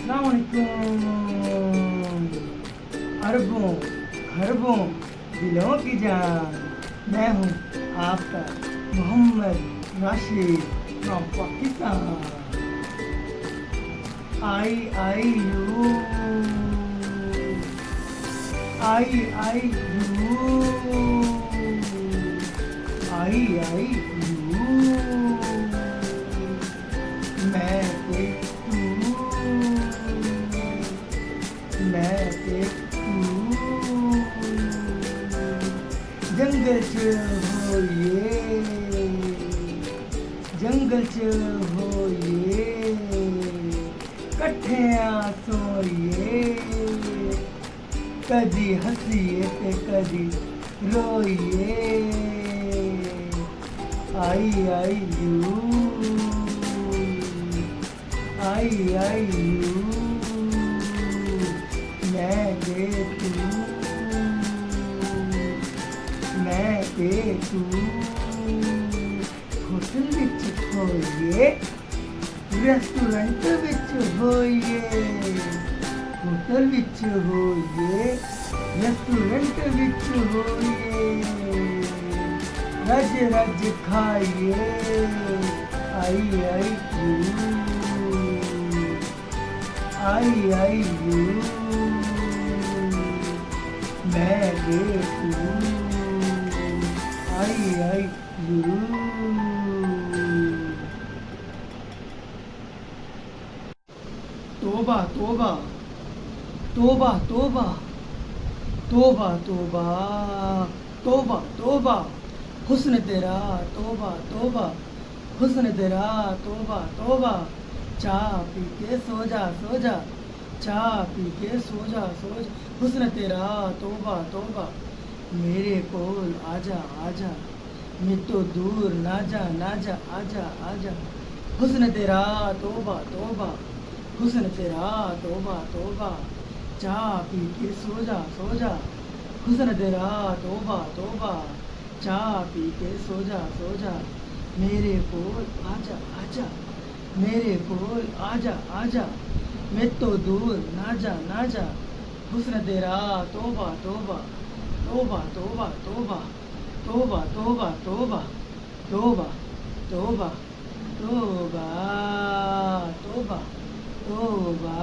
अस्सलाम वालेकुम। अरबों खरबों दिलों की जान, मैं हूँ आपका मोहम्मद राशिद फ्रॉम पाकिस्तान। आई यू आई यू मैं पे तू मैं पे तू जंगल च होइए जंगल च होइए कट्ठियां सोइए कदी हसीए ते कदी रोइए आई यू मैं दे तू मैं ते तू होटल विच होइए रेस्टोरेंट विच होइए होटल विच होइए रेस्टोरेंट विच होइए रज रज खाइए आई यू मैं दे तू आई यू। तोबा तोबा तोबा तोबा तोबा तोबा तोबा तोबा हुस्न तेरा तोबा तोबा हुस्न तेरा तोबा तोबा चाह पी के सो जा चाह पी के सो जा हुस्न तेरा तोबा तोबा मेरे कोल आजा आजा मैं तो दूर ना जा आजा आजा हुस्न तेरा तोबा तोबा हुस्न तेरा तोबा तोबा चाह पी के सो जा हुस्न तेरा तोबा तोबा चाह पी के सो जा मेरे कोल आजा आजा मेरे कोल आजा आजा मैं तो दूर ना जा हुस्न तेरा तोबा तोबा तोबा तोबा तोबा तोबा तोबा तोबा तोबा तोबा तोबा तोबा तोबा